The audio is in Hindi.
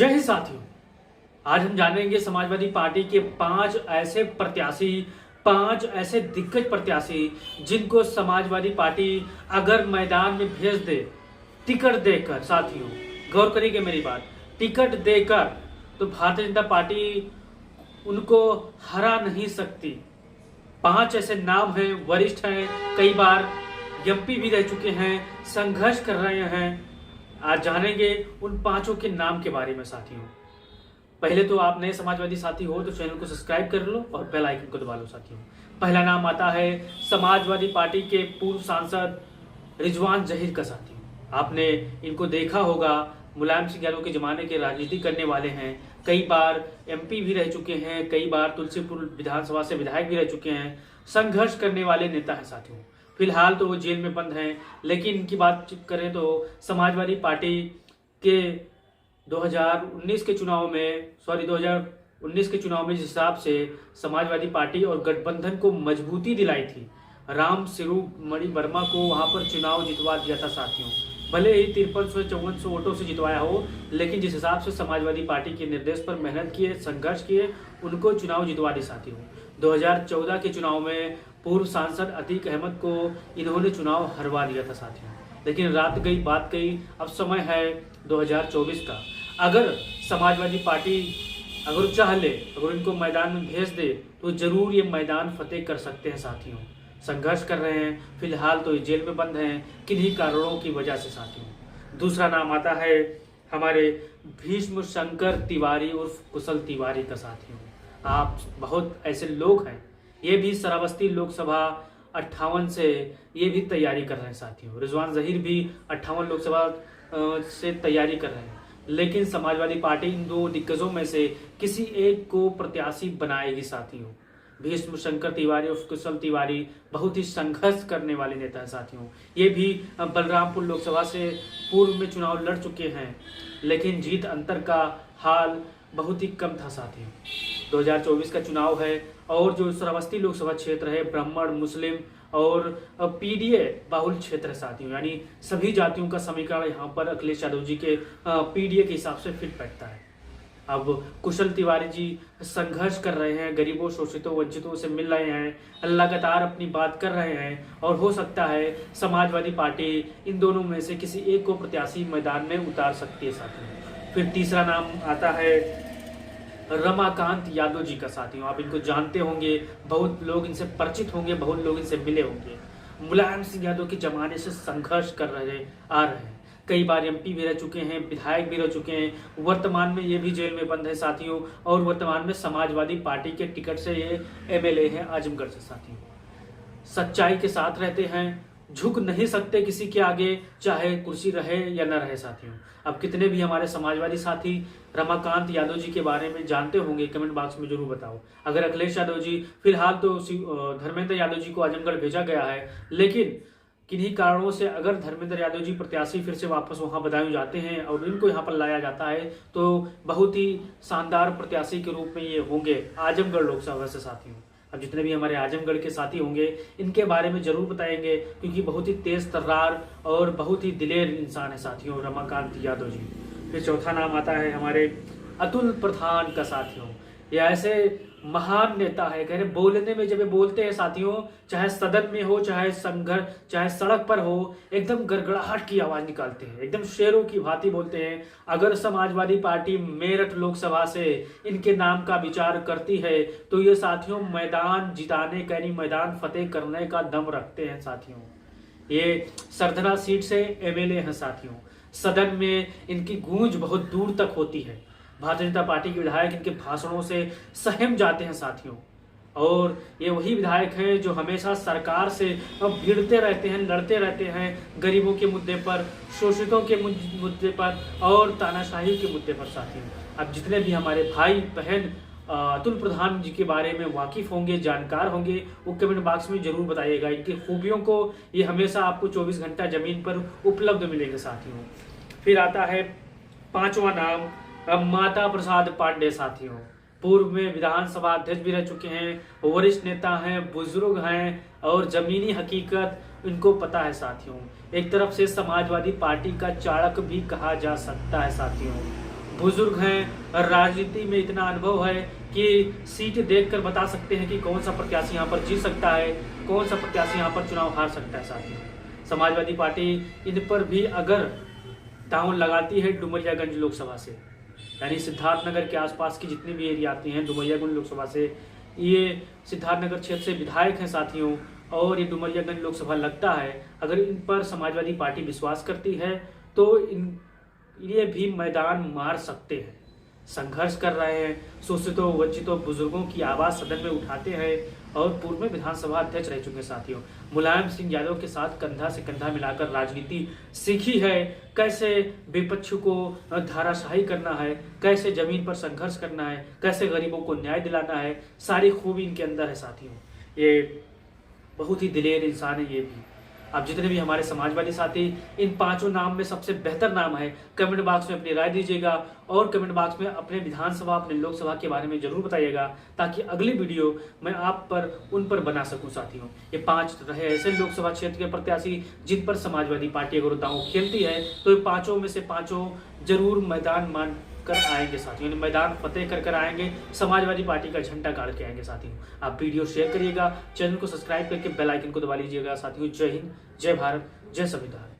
जय हिंद साथियों। आज हम जानेंगे समाजवादी पार्टी के पांच ऐसे दिग्गज प्रत्याशी जिनको समाजवादी पार्टी अगर मैदान में भेज दे टिकट देकर। साथियों गौर करिएगा मेरी बात, टिकट देकर तो भारतीय जनता पार्टी उनको हरा नहीं सकती। पांच ऐसे नाम हैं, वरिष्ठ हैं, कई बार एमपी भी रह चुके हैं, संघर्ष कर रहे हैं। आज जानेंगे उन पांचों के नाम के बारे में। साथियों पहले तो आप नए समाजवादी साथी हो तो चैनल को सब्सक्राइब कर लो और बेल आइकन को दबा लो। साथियों पहला नाम आता है समाजवादी पार्टी के पूर्व सांसद रिजवान जहीर का। साथियों आपने इनको देखा होगा, मुलायम सिंह यादव के जमाने के राजनीति करने वाले हैं, कई बार एमपी भी रह चुके हैं, कई बार तुलसीपुर विधानसभा से विधायक भी रह चुके हैं, संघर्ष करने वाले नेता हैं। साथियों फिलहाल तो वो जेल में बंद हैं, लेकिन इनकी बात करें तो समाजवादी पार्टी के 2019 के चुनाव में जिस हिसाब से समाजवादी पार्टी और गठबंधन को मजबूती दिलाई थी, राम सिरूमणि वर्मा को वहां पर चुनाव जितवा दिया था। साथियों भले ही 53-54 वोटों से जितवाया हो, लेकिन जिस हिसाब से समाजवादी पार्टी के निर्देश पर मेहनत किए, संघर्ष किए, उनको चुनाव जितवा दी। साथियों 2014 के चुनाव में पूर्व सांसद अतीक अहमद को इन्होंने चुनाव हरवा दिया था। साथियों लेकिन रात गई बात गई, अब समय है 2024 का। अगर समाजवादी पार्टी अगर चाह ले, अगर इनको मैदान में भेज दे तो जरूर ये मैदान फतेह कर सकते हैं। साथियों संघर्ष कर रहे हैं, फिलहाल तो ये जेल में बंद हैं, किन्हीं कारणों की वजह से। साथियों दूसरा नाम आता है हमारे भीष्म शंकर तिवारी उर्फ कुशल तिवारी का। साथियों आप बहुत ऐसे लोग हैं, ये भी श्रावस्ती लोकसभा 58 से ये भी तैयारी कर रहे हैं। साथियों रिजवान जहीर भी 58 लोकसभा से तैयारी कर रहे हैं, लेकिन समाजवादी पार्टी इन दो दिग्गजों में से किसी एक को प्रत्याशी बनाएगी। साथियों भीष्म शंकर तिवारी और कुशल तिवारी बहुत ही संघर्ष करने वाले नेता हैं। साथियों ये भी बलरामपुर लोकसभा से पूर्व में चुनाव लड़ चुके हैं, लेकिन जीत अंतर का हाल बहुत ही कम था। साथियों 2024 का चुनाव है और जो श्रावस्ती लोकसभा क्षेत्र है ब्राह्मण, मुस्लिम और पीडीए बाहुल क्षेत्र है। साथियों यानी सभी जातियों का समीकरण यहाँ पर अखिलेश यादव जी के पीडीए के हिसाब से फिट बैठता है। अब कुशल तिवारी जी संघर्ष कर रहे हैं, गरीबों, शोषितों, वंचितों से मिल रहे हैं, लगातार अपनी बात कर रहे हैं और हो सकता है समाजवादी पार्टी इन दोनों में से किसी एक को प्रत्याशी मैदान में उतार सकती है। साथियों फिर तीसरा नाम आता है रमाकांत यादव जी का। साथियों आप इनको जानते होंगे, बहुत लोग इनसे परिचित होंगे, बहुत लोग इनसे मिले होंगे। मुलायम सिंह यादव के जमाने से संघर्ष कर रहे हैं, कई बार एमपी भी रह चुके हैं, विधायक भी रह चुके हैं, वर्तमान में ये भी जेल में बंद है। साथियों और वर्तमान में समाजवादी पार्टी के टिकट से ये एमएलए हैं आजमगढ़ से। साथियों सच्चाई के साथ रहते हैं, झुक नहीं सकते किसी के आगे, चाहे कुर्सी रहे या न रहे। साथियों अब कितने भी हमारे समाजवादी साथी रमाकांत यादव जी के बारे में जानते होंगे, कमेंट बॉक्स में जरूर बताओ। अगर अखिलेश यादव जी, फिलहाल तो धर्मेंद्र यादव जी को आजमगढ़ भेजा गया है, लेकिन किन्हीं कारणों से अगर धर्मेंद्र यादव जी प्रत्याशी फिर से वापस वहां बदायूं जाते हैं और इनको यहां पर लाया जाता है तो बहुत ही शानदार प्रत्याशी के रूप में ये होंगे आजमगढ़ लोकसभा से। साथियों अब जितने भी हमारे आजमगढ़ के साथी होंगे इनके बारे में जरूर बताएंगे, क्योंकि बहुत ही तेज तर्रार और बहुत ही दिलेर इंसान है। साथियों रमाकांत यादव जी। फिर चौथा नाम आता है हमारे अतुल प्रधान का। साथियों ये ऐसे महान नेता है, कह रहे बोलने में जब ये बोलते हैं साथियों, चाहे सदन में हो, चाहे संघर्ष, चाहे सड़क पर हो, एकदम गड़गड़ाहट की आवाज निकालते हैं, एकदम शेरों की भांति बोलते हैं। अगर समाजवादी पार्टी मेरठ लोकसभा से इनके नाम का विचार करती है तो ये साथियों मैदान जिताने का यानी मैदान फतेह करने का दम रखते हैं। साथियों ये सरधना सीट से एमएलए हैं। साथियों सदन में इनकी गूंज बहुत दूर तक होती है, भारतीय जनता पार्टी के विधायक इनके भाषणों से सहम जाते हैं। साथियों और ये वही विधायक हैं जो हमेशा सरकार से भिड़ते रहते हैं, लड़ते रहते हैं, गरीबों के मुद्दे पर, शोषितों के मुद्दे पर और तानाशाही के मुद्दे पर। साथियों अब जितने भी हमारे भाई बहन अतुल प्रधान जी के बारे में वाकिफ होंगे, जानकार होंगे, वो कमेंट बॉक्स में जरूर बताइएगा। इनकी खूबियों को ये हमेशा आपको 24 घंटा जमीन पर उपलब्ध मिलेंगे। साथियों फिर आता है पांचवा नाम माता प्रसाद पांडे। साथियों पूर्व में विधानसभा अध्यक्ष भी रह चुके हैं, वरिष्ठ नेता हैं, बुजुर्ग हैं और जमीनी हकीकत इनको पता है। साथियों एक तरफ से समाजवादी पार्टी का चाणक्य भी कहा जा सकता है। साथियों बुजुर्ग हैं, राजनीति में इतना अनुभव है कि सीट देखकर बता सकते हैं कि कौन सा प्रत्याशी यहाँ पर जीत सकता है, कौन सा प्रत्याशी यहाँ पर चुनाव हार सकता है। साथियों, समाजवादी पार्टी इन पर भी अगर दांव लगाती है डुमरियागंज लोकसभा से, यानी सिद्धार्थनगर के आसपास की जितनी भी एरिया आती हैं डुमरियागंज लोकसभा से, ये सिद्धार्थनगर क्षेत्र से विधायक हैं साथियों, और ये डुमरियागंज लोकसभा लगता है। अगर इन पर समाजवादी पार्टी विश्वास करती है तो ये भी मैदान मार सकते हैं। संघर्ष कर रहे हैं, शोषितों वंचितों बुजुर्गों की आवाज सदन में उठाते हैं और पूर्व में विधानसभा अध्यक्ष रह चुके साथियों। मुलायम सिंह यादव के साथ कंधा से कंधा मिलाकर राजनीति सीखी है, कैसे विपक्ष को धाराशाही करना है, कैसे जमीन पर संघर्ष करना है, कैसे गरीबों को न्याय दिलाना है, सारी खूबी इनके अंदर है साथियों। ये बहुत ही दिलेर इंसान है ये भी। अब जितने भी हमारे समाजवादी साथी, इन पांचों नाम में सबसे बेहतर नाम है, कमेंट बॉक्स में अपनी राय दीजिएगा और कमेंट बॉक्स में अपने विधानसभा अपने लोकसभा के बारे में जरूर बताइएगा, ताकि अगली वीडियो मैं आप पर उन पर बना सकूं साथियों। ये 5 रहे ऐसे लोकसभा क्षेत्र के प्रत्याशी जिन पर समाजवादी पार्टी अगर दांव खेलती है तो ये पांचों में से पांचों जरूर मैदान मान कर आएंगे साथियों, मैदान फतेह कर आएंगे, समाजवादी पार्टी का झंडा गाड़ के आएंगे साथियों। आप वीडियो शेयर करिएगा, चैनल को सब्सक्राइब करके बेल आइकन को दबा लीजिएगा साथियों। जय हिंद, जय भारत, जय संविधान।